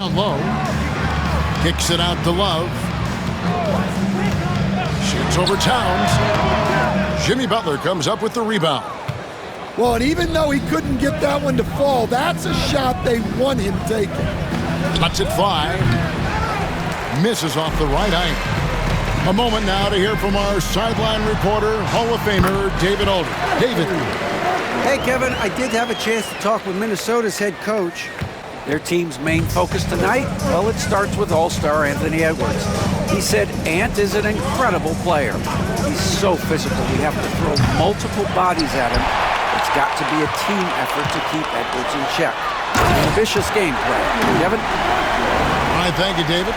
Down low. Kicks it out to Love. Shoots over Towns. Jimmy Butler comes up with the rebound. Well, and even though he couldn't get that one to fall, that's a shot they want him taking. Lets it fly. Misses off the right ankle. A moment now to hear from our sideline reporter, Hall of Famer David Aldridge. David. Hey, Kevin, I did have a chance to talk with Minnesota's head coach. Their team's main focus tonight, well, it starts with All-Star Anthony Edwards. He said Ant is an incredible player. He's so physical, we have to throw multiple bodies at him. It's got to be a team effort to keep Edwards in check. Ambitious game plan. Kevin? All right, thank you, David.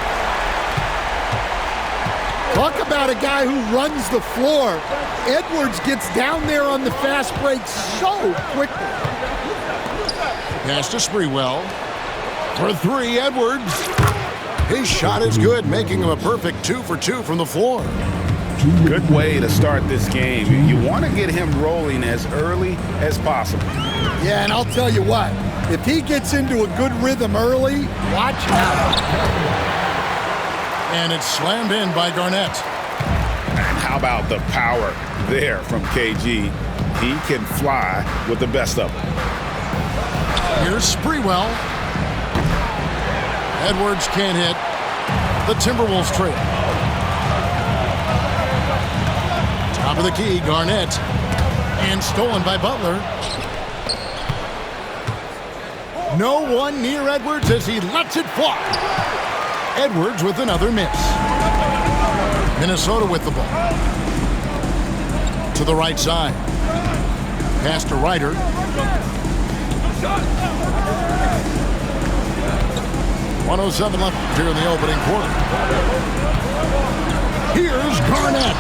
Talk about a guy who runs the floor. Edwards gets down there on the fast break so quickly. Pass to Sprewell. For three, Edwards. His shot is good, making him a perfect 2 for 2 from the floor. Good way to start this game. You want to get him rolling as early as possible. Yeah, and I'll tell you what, if he gets into a good rhythm early, watch out. And it's slammed in by Garnett. And how about the power there from KG? He can fly with the best of them. Here's Sprewell. Edwards can't hit. The Timberwolves trail. Top of the key, Garnett. And stolen by Butler. No one near Edwards as he lets it fly. Edwards with another miss. Minnesota with the ball. To the right side. Pass to Ryder. 1:07 left here in the opening quarter. Here's Garnett.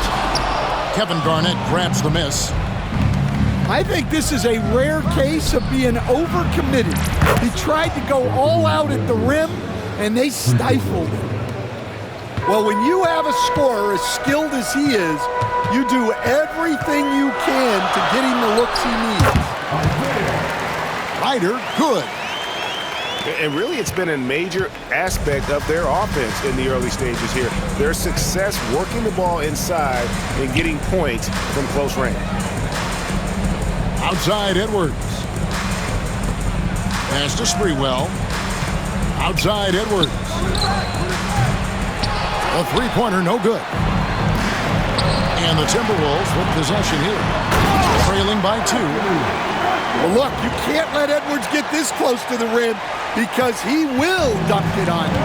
Kevin Garnett grabs the miss. I think this is a rare case of being overcommitted. He tried to go all out at the rim, and they stifled him. Well, when you have a scorer as skilled as he is, you do everything you can to get him the looks he needs. Ryder, good. And really, it's been a major aspect of their offense in the early stages here. Their success working the ball inside and getting points from close range. Outside, Edwards. Pass to Sprewell. Outside, Edwards. A three-pointer, no good. And the Timberwolves with possession here. Trailing by 2. Well, look, you can't let Edwards get this close to the rim because he will dunk it on you.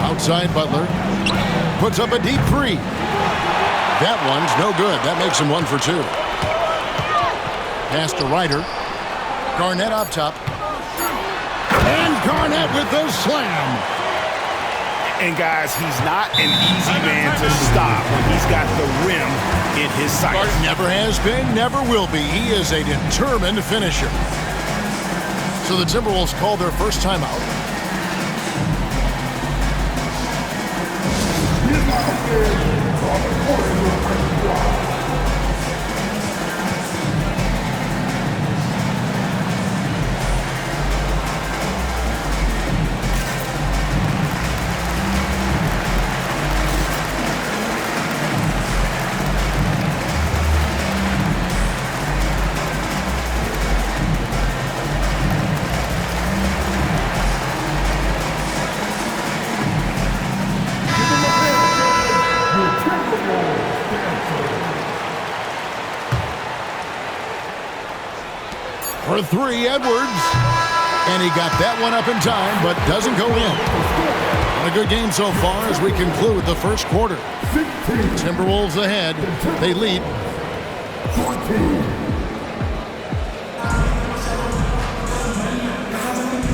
Outside, Butler. Puts up a deep 3. That one's no good. That makes him 1 for 2. Pass to Ryder. Garnett up top. And Garnett with the slam. And guys, he's not an easy man to stop when he's got the rim in his sights. Never has been, never will be. He is a determined finisher. So the Timberwolves call their first timeout. For 3, Edwards. And he got that one up in time, but doesn't go in. A good game so far as we conclude the first quarter. Timberwolves ahead. They lead.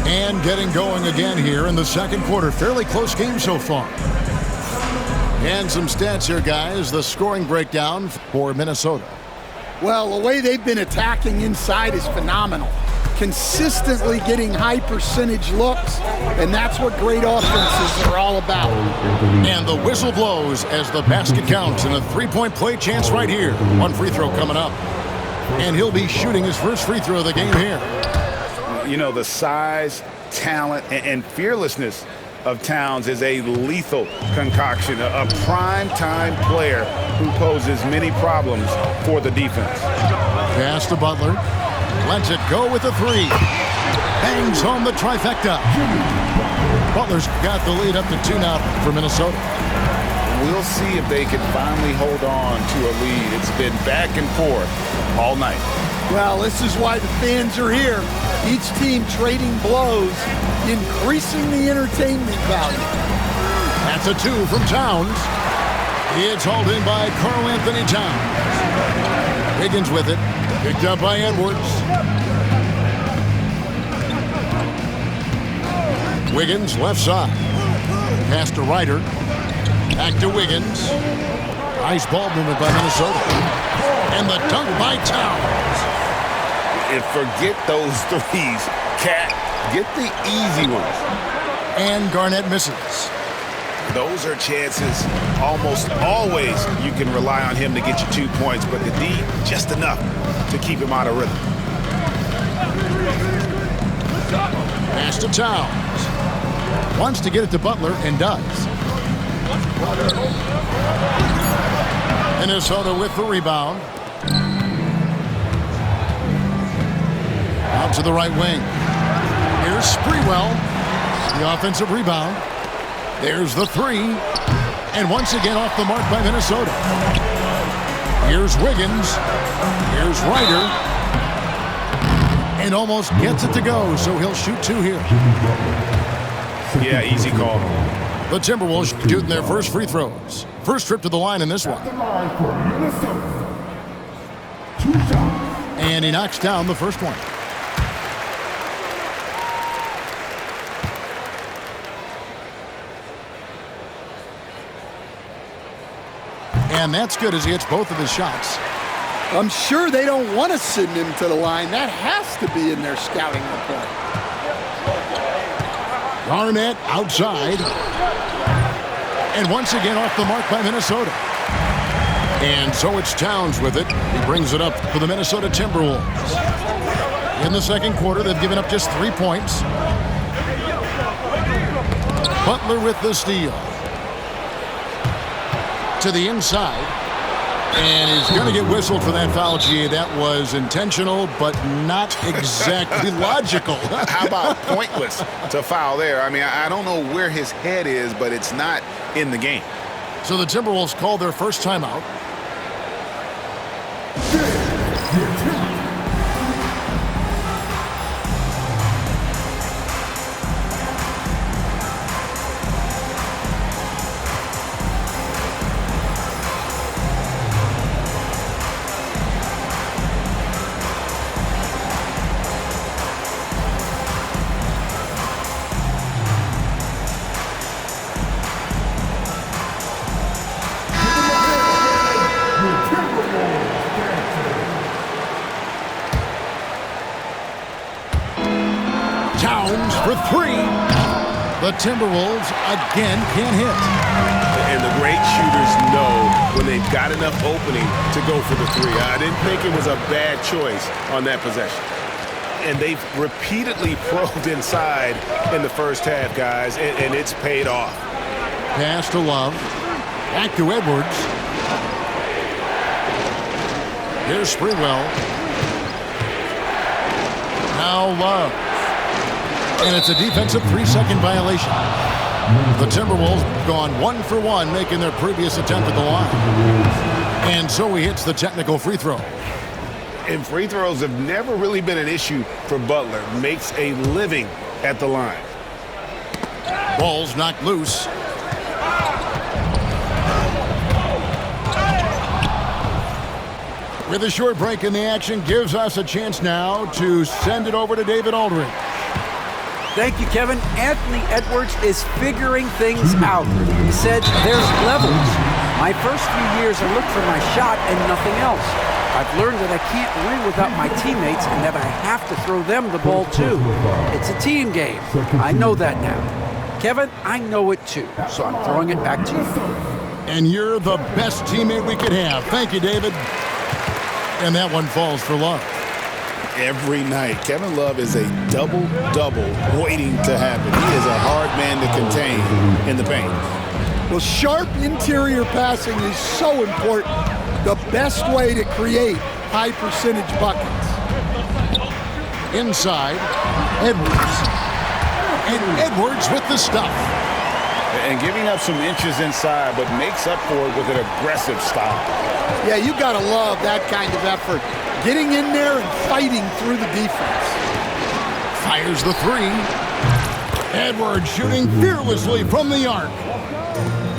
And getting going again here in the second quarter. Fairly close game so far. And some stats here, guys. The scoring breakdown for Minnesota. Well, the way they've been attacking inside is phenomenal. Consistently getting high percentage looks, and that's what great offenses are all about. And the whistle blows as the basket counts, and a three-point play chance right here. One free throw coming up. And he'll be shooting his first free throw of the game here. Well, you know, the size, talent, and fearlessness of Towns is a lethal concoction, a prime-time player who poses many problems for the defense. Pass to Butler. Lets it go with a three. Bangs home the trifecta. Butler's got the lead up to 2 now for Minnesota. We'll see if they can finally hold on to a lead. It's been back and forth all night. Well, this is why the fans are here. Each team trading blows, increasing the entertainment value. That's a 2 from Towns. It's hauled in by Karl Anthony Towns. Wiggins with it. Picked up by Edwards. Wiggins left side. Pass to Ryder. Back to Wiggins. Nice ball movement by Minnesota. And the dunk by Towns. And forget those threes, Cat. Get the easy ones. And Garnett misses. Those are chances. Almost always you can rely on him to get you 2 points, but the D, just enough to keep him out of rhythm. Pass to Towns. Wants to get it to Butler and does. Minnesota with the rebound. Out to the right wing. Here's Sprewell. The offensive rebound. There's the three. And once again off the mark by Minnesota. Here's Wiggins. Here's Ryder. And almost gets it to go, so he'll shoot 2 here. Yeah, easy call. The Timberwolves shooting their first free throws. First trip to the line in this one. And he knocks down the first one. And that's good as he hits both of his shots. I'm sure they don't want to send him to the line. That has to be in their scouting report. Garnett outside. And once again off the mark by Minnesota. And so it's Towns with it. He brings it up for the Minnesota Timberwolves. In the second quarter, they've given up just 3 points. Butler with the steal. To the inside. And he's going to get whistled for that foul, G. That was intentional, but not exactly logical. How about pointless to foul there? I mean, I don't know where his head is, but it's not in the game. So the Timberwolves call their first timeout. Towns for 3. The Timberwolves again can't hit. And the great shooters know when they've got enough opening to go for the 3. I didn't think it was a bad choice on that possession. And they've repeatedly probed inside in the first half, guys, and it's paid off. Pass to Love. Back to Edwards. Here's Sprewell. Now Love. And it's a defensive 3-second violation. The Timberwolves gone 1 for 1, making their previous attempt at the line. And so he hits the technical free throw. And free throws have never really been an issue for Butler. Makes a living at the line. Ball's knocked loose. With a short break in the action, gives us a chance now to send it over to David Aldridge. Thank you, Kevin. Anthony Edwards is figuring things out. He said there's levels. My first few years, I looked for my shot and nothing else. I've learned that I can't win without my teammates and that I have to throw them the ball too. It's a team game. I know that now. Kevin, I know it too, so I'm throwing it back to you. And you're the best teammate we could have. Thank you, David. And that one falls for Love. every night. Kevin Love is a double-double waiting to happen. He is a hard man to contain in the paint. Well, sharp interior passing is so important. The best way to create high percentage buckets. Inside, Edwards. And Edwards with the stuff. And giving up some inches inside, but makes up for it with an aggressive stop. Yeah, you got to love that kind of effort. Getting in there and fighting through the defense. Fires the three. Edwards shooting fearlessly from the arc.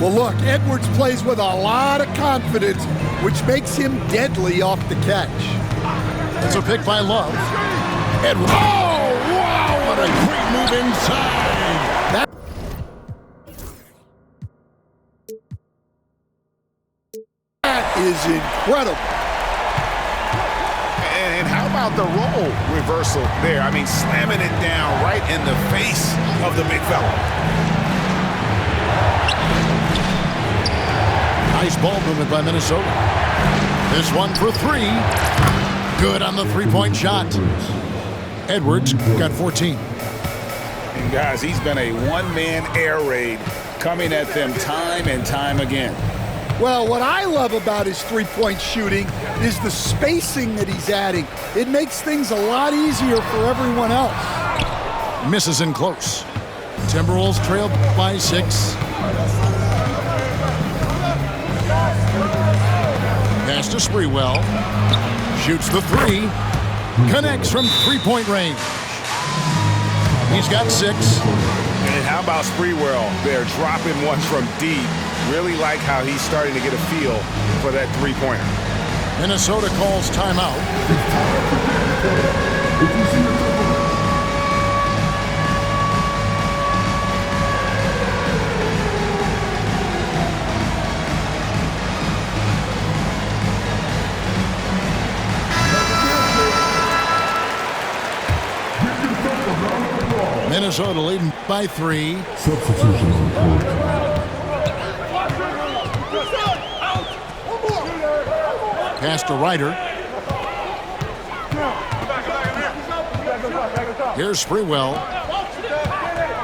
Well, look, Edwards plays with a lot of confidence, which makes him deadly off the catch. It's a pick by Love. Edwards. Oh, wow, what a great move inside. That is incredible. And how about the role reversal there? I mean, slamming it down right in the face of the big fella. Nice ball movement by Minnesota. This one for three. Good on the three-point shot. Edwards got 14. And guys, he's been a one-man air raid coming at them time and time again. Well, what I love about his three-point shooting is the spacing that he's adding. It makes things a lot easier for everyone else. Misses in close. Timberwolves trail by 6. Pass to Sprewell. Shoots the three. Connects from three-point range. He's got 6. And how about Sprewell? They're dropping ones from deep. Really like how he's starting to get a feel for that three-pointer. Minnesota calls timeout. Minnesota leading by 3. Substitution on court. Pass to Ryder. Here's Sprewell.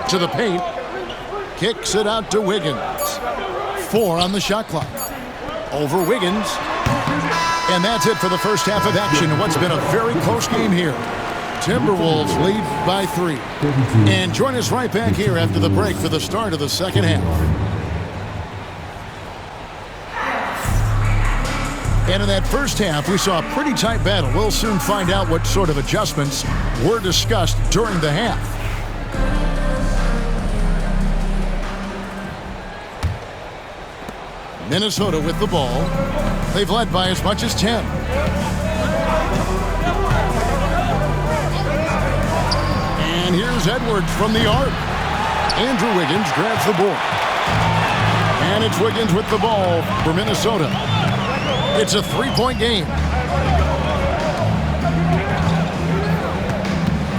To the paint. Kicks it out to Wiggins. 4 on the shot clock. Over Wiggins. And that's it for the first half of action in what's been a very close game here. Timberwolves lead by 3. And join us right back here after the break for the start of the second half. And in that first half, we saw a pretty tight battle. We'll soon find out what sort of adjustments were discussed during the half. Minnesota with the ball. They've led by as much as 10. And here's Edwards from the arc. Andrew Wiggins grabs the board. And it's Wiggins with the ball for Minnesota. It's a three-point game.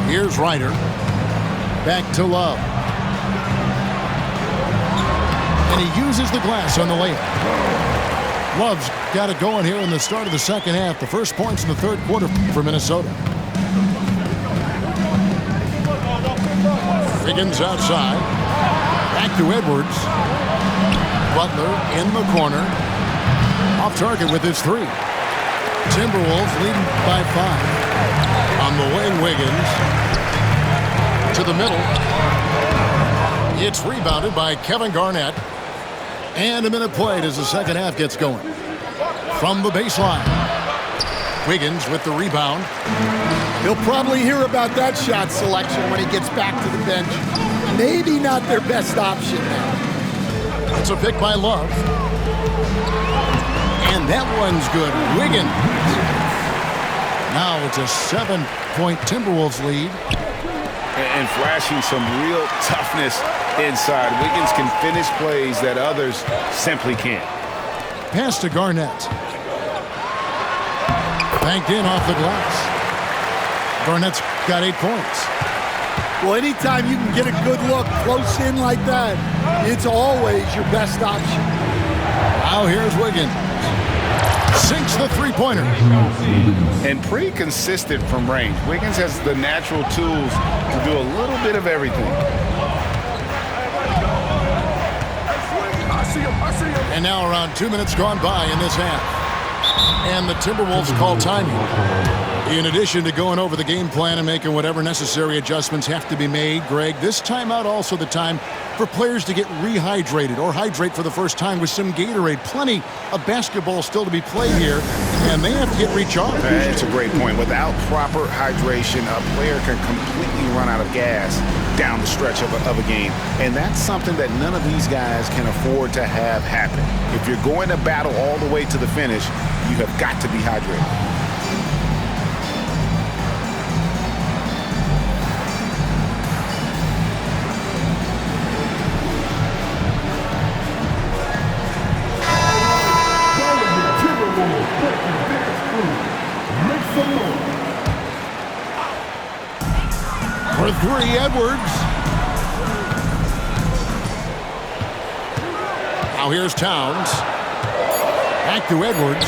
Here's Ryder. Back to Love. And he uses the glass on the layup. Love's got it going here in the start of the second half. The first points in the third quarter for Minnesota. Wiggins outside. Back to Edwards. Butler in the corner. Off target with his 3. Timberwolves leading by 5. On the wing, Wiggins. To the middle. It's rebounded by Kevin Garnett. And a minute played as the second half gets going. From the baseline. Wiggins with the rebound. He'll probably hear about that shot selection when he gets back to the bench. Maybe not their best option now. It's a pick by Love. And that one's good. Wiggins. Now it's a 7-point Timberwolves lead. And flashing some real toughness inside. Wiggins can finish plays that others simply can't. Pass to Garnett. Banked in off the glass. Garnett's got 8 points. Well, anytime you can get a good look close in like that, it's always your best option. Now here's Wiggins. Sinks the three-pointer. And pretty consistent from range. Wiggins has the natural tools to do a little bit of everything. And now around 2 minutes gone by in this half. And the Timberwolves call timing. In addition to going over the game plan and making whatever necessary adjustments have to be made, Greg, this timeout also the time for players to get rehydrated or hydrate for the first time with some Gatorade. Plenty of basketball still to be played here, and they have to get recharged. That's a great point. Without proper hydration, a player can completely run out of gas down the stretch of a game. And that's something that none of these guys can afford to have happen. If you're going to battle all the way to the finish, you have got to be hydrated. For three, Edwards. Now here's Towns. Back to Edwards.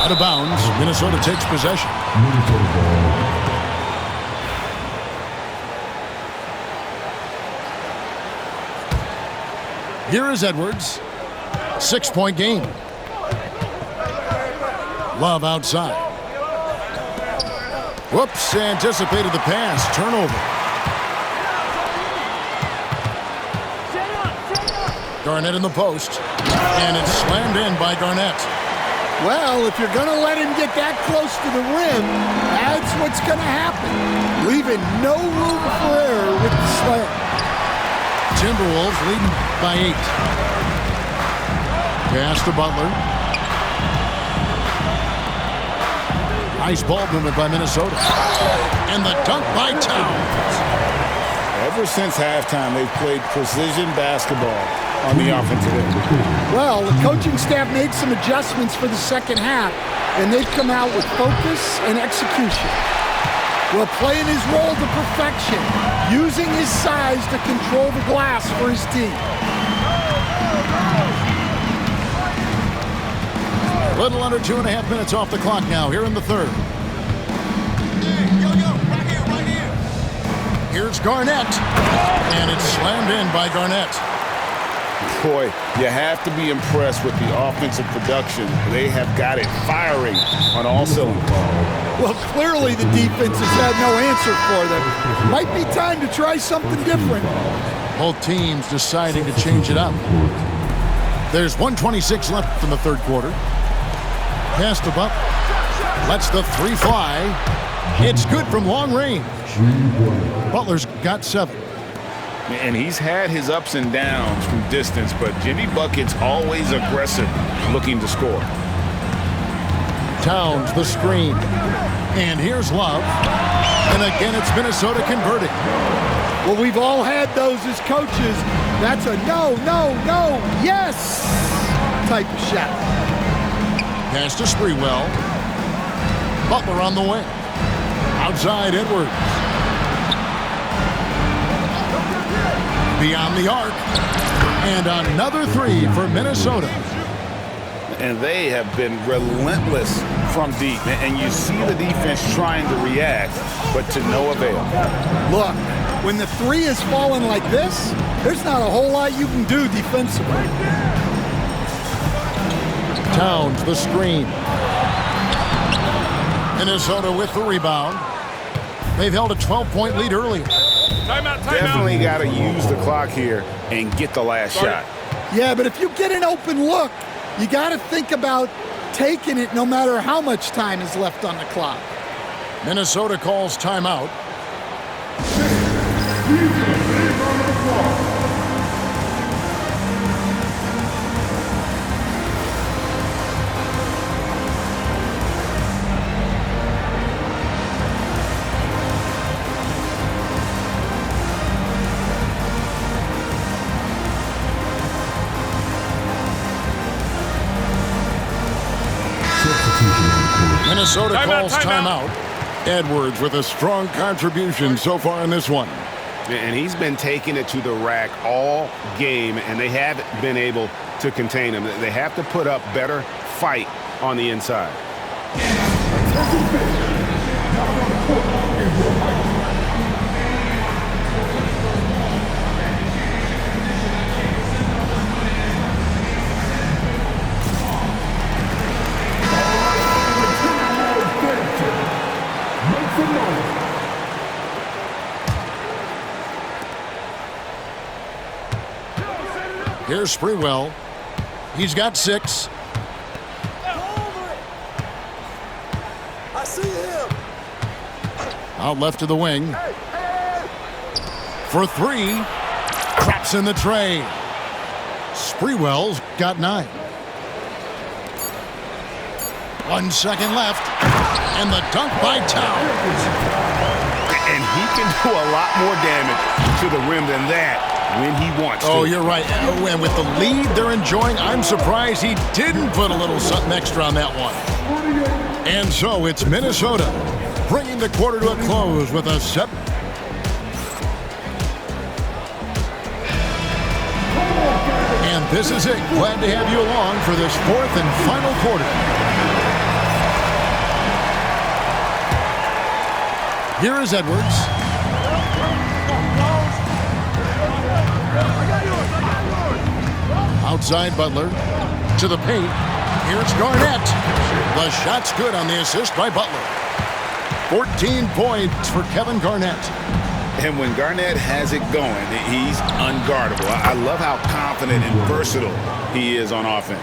Out of bounds. Minnesota takes possession. Here is Edwards. 6-point game. Love outside. Whoops, anticipated the pass. Turnover. Garnett in the post. And it's slammed in by Garnett. Well, if you're going to let him get that close to the rim, that's what's going to happen. Leaving no room for error with the slam. Timberwolves leading by 8. Pass to Butler. Nice ball movement by Minnesota. And the dunk by Towns. Ever since halftime, they've played precision basketball on the offensive end. Well, the coaching staff made some adjustments for the second half, and they've come out with focus and execution. Well, playing his role to perfection, using his size to control the glass for his team. A little under 2.5 minutes off the clock now here in the third. Here's Garnett. And it's slammed in by Garnett. Boy, you have to be impressed with the offensive production. They have got it firing on all cylinders. Well, clearly the defense has had no answer for them. Might be time to try something different. Both teams deciding to change it up. There's 1:26 left in the third quarter. Pass to Butler. Lets the three fly. It's good from long range. Butler's got 7. And he's had his ups and downs from distance, but Jimmy Bucket's always aggressive, looking to score. Towns, the screen. And here's Love. And again, it's Minnesota converting. Well, we've all had those as coaches. That's a no, no, no, yes type of shot. Pass to Sprewell. Butler on the wing. Outside Edwards. Beyond the arc. And another 3 for Minnesota. And they have been relentless from deep. And you see the defense trying to react, but to no avail. Look, when the 3 is falling like this, there's not a whole lot you can do defensively. Towns, the screen. Minnesota with the rebound. They've held a 12-point lead earlier. Definitely got to use the clock here and get the last shot. Yeah, but if you get an open look, you got to think about taking it no matter how much time is left on the clock. Minnesota calls timeout. Minnesota calls timeout. Edwards with a strong contribution so far in this one. And he's been taking it to the rack all game, and they haven't been able to contain him. They have to put up better fight on the inside. Here's Sprewell. He's got 6. I see him. Out left to the wing. For 3. Traps in the tray. Sprewell's got 9. 1 second left. And the dunk by Towns. And he can do a lot more damage to the rim than that when he wants to. Oh, you're right. And with the lead they're enjoying, I'm surprised he didn't put a little something extra on that one. And so it's Minnesota bringing the quarter to a close with a 7. And this is it. Glad to have you along for this 4th and final quarter. Here is Edwards. Outside Butler to the paint. Here's Garnett. The shot's good on the assist by Butler. 14 points for Kevin Garnett. And when Garnett has it going, he's unguardable. I love how confident and versatile he is on offense.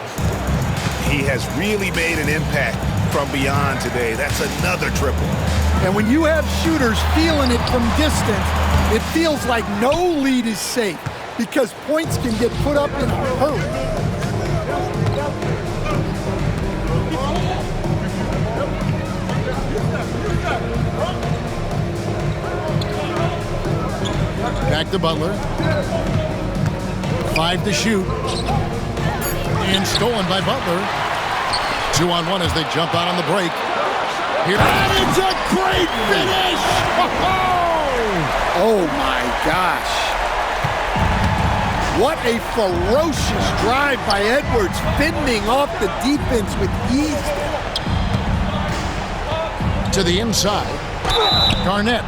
He has really made an impact from beyond today. That's another triple. And when you have shooters feeling it from distance, it feels like no lead is safe because points can get put up in a hurry. Back to Butler. 5 to shoot. And stolen by Butler. 2-on-1 as they jump out on the break. Here, and it's a great finish! Oh my gosh. What a ferocious drive by Edwards, fending off the defense with ease. To the inside. Garnett.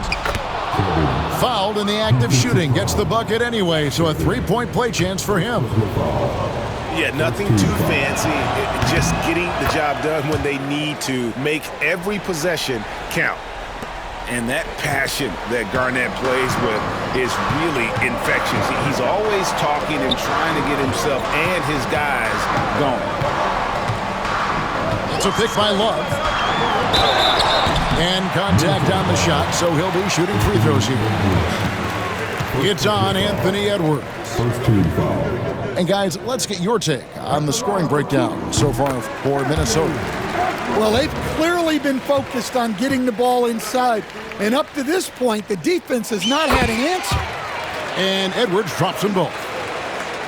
Fouled in the act of shooting. Gets the bucket anyway, so a 3-point play chance for him. Yeah, nothing too fancy. Just getting the job done when they need to. Make every possession count. And that passion that Garnett plays with is really infectious. He's always talking and trying to get himself and his guys going. It's a pick by Love. And contact on the shot, so he'll be shooting free throws here. It's on Anthony Edwards. First team foul. And guys, let's get your take on the scoring breakdown so far for Minnesota. Well, they've clearly been focused on getting the ball inside. And up to this point, the defense has not had an answer. And Edwards drops them both.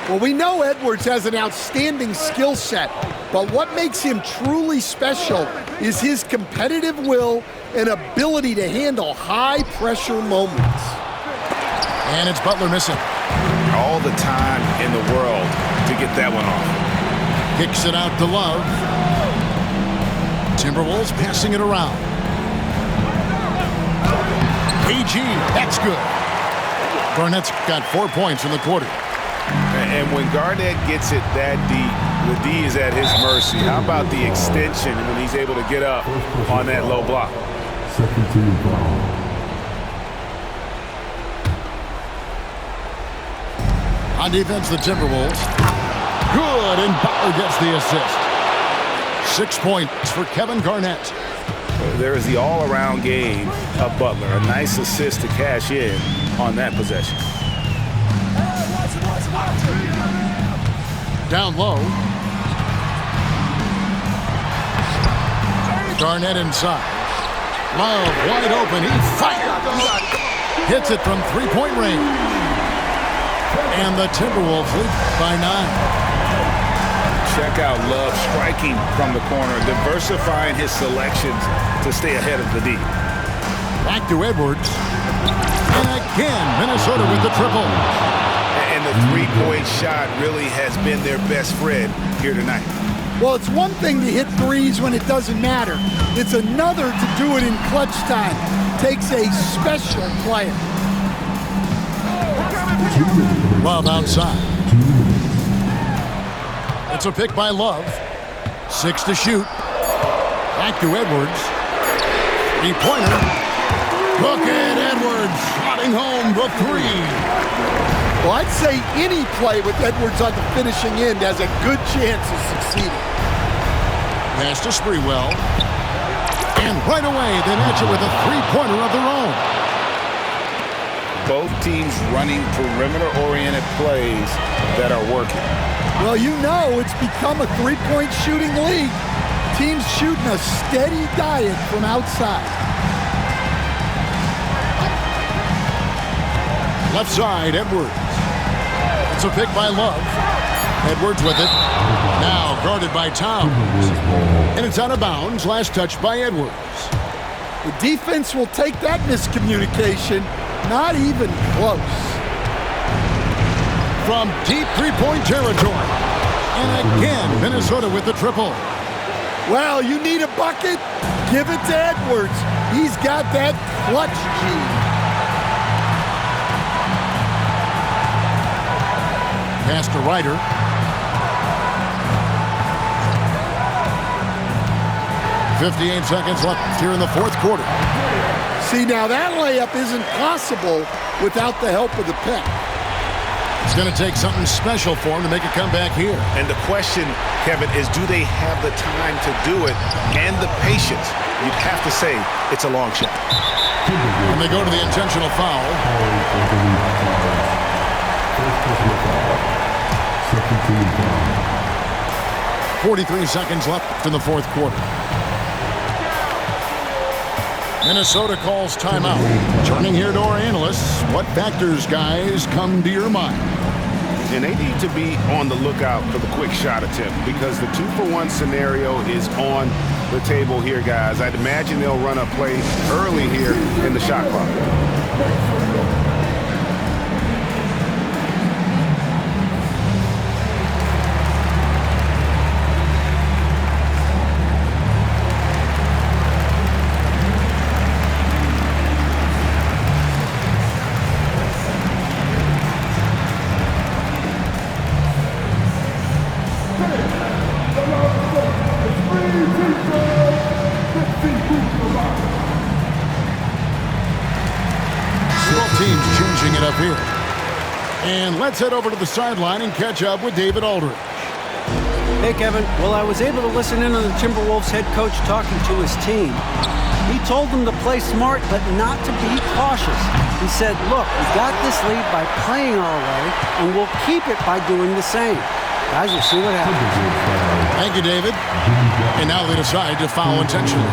Well, we know Edwards has an outstanding skill set, but what makes him truly special is his competitive will and ability to handle high-pressure moments. And it's Butler missing. All the time in the world to get that one off. Kicks it out to Love. Timberwolves passing it around. PG, that's good. Garnett's got 4 points in the quarter. And when Garnett gets it that deep, the D is at his mercy. How about the extension when he's able to get up on that low block? Second team foul. On defense, the Timberwolves. Good, and Butler gets the assist. 6 points for Kevin Garnett. There is the all-around game of Butler. A nice assist to cash in on that possession. Down low. Garnett inside. Love wide open. He fires. Hits it from three-point range. And the Timberwolves lead by 9. Check out Love striking from the corner, diversifying his selections to stay ahead of the D. Back to Edwards. And a again, Minnesota with the triple. And the three-point shot really has been their best friend here tonight. Well, it's one thing to hit threes when it doesn't matter. It's another to do it in clutch time. Takes a special player. Love outside. It's a pick by Love. 6 to shoot. Back to Edwards. Three-pointer. Look at Edwards slotting home the three. Well, I'd say any play with Edwards on the finishing end has a good chance of succeeding. Pass to Sprewell. And right away, they match it with a three-pointer of their own. Both teams running perimeter-oriented plays that are working. Well, you know it's become a three-point shooting league. Teams shooting a steady diet from outside. Left side, Edwards. It's a pick by Love. Edwards with it. Now guarded by Towns. And it's out of bounds. Last touch by Edwards. The defense will take that miscommunication. Not even close. From deep three-point territory. And again, Minnesota with the triple. Well, you need a bucket? Give it to Edwards. He's got that clutch gene. Pass to Ryder. .58 seconds left here in the fourth quarter. See, now that layup isn't possible without the help of the pick. It's going to take something special for him to make a comeback here. And the question, Kevin, is do they have the time to do it and the patience? You'd have to say it's a long shot. And they go to the intentional foul. 43 seconds left in the fourth quarter. Minnesota calls timeout. Turning here to our analysts, what factors, guys, come to your mind? And they need to be on the lookout for the quick shot attempt because the 2-for-1 scenario is on the table here, guys. I'd imagine they'll run a play early here in the shot clock. And let's head over to the sideline and catch up with David Aldridge. Hey, Kevin. Well, I was able to listen in on the Timberwolves head coach talking to his team. He told them to play smart, but not to be cautious. He said, look, we got this lead by playing our way, and we'll keep it by doing the same. Guys, we'll see what happens. Thank you, David. And now they decide to foul intentionally.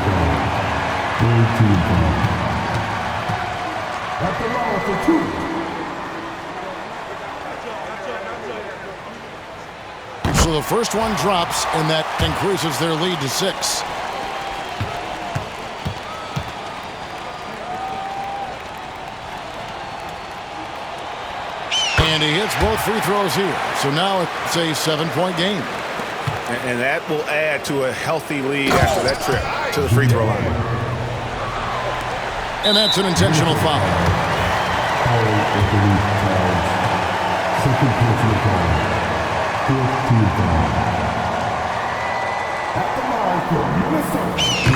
At the line for 2. So the first one drops, and that increases their lead to 6. And he hits both free throws here. So now it's a 7-point game. And that will add to a healthy lead after that trip to the free throw line. And that's an intentional foul. Second personal foul. He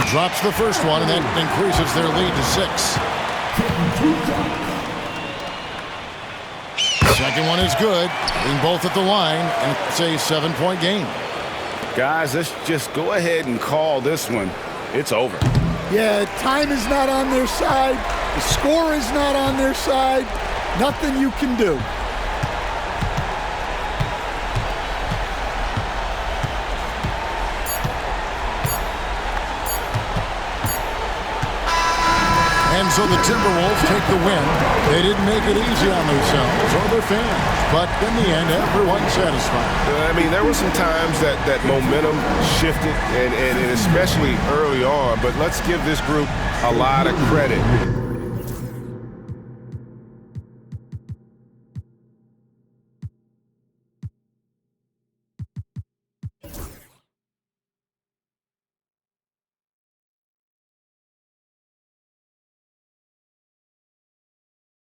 drops the first one, and that increases their lead to 6. Second one is good. Being both at the line, and it's a 7-point game. Guys, let's just go ahead and call this one. It's over. Yeah, time is not on their side. The score is not on their side. Nothing you can do. And so the Timberwolves take the win. They didn't make it easy on themselves or their fans, but in the end, everyone's satisfied. I mean, there were some times that momentum shifted, and especially early on, but let's give this group a lot of credit.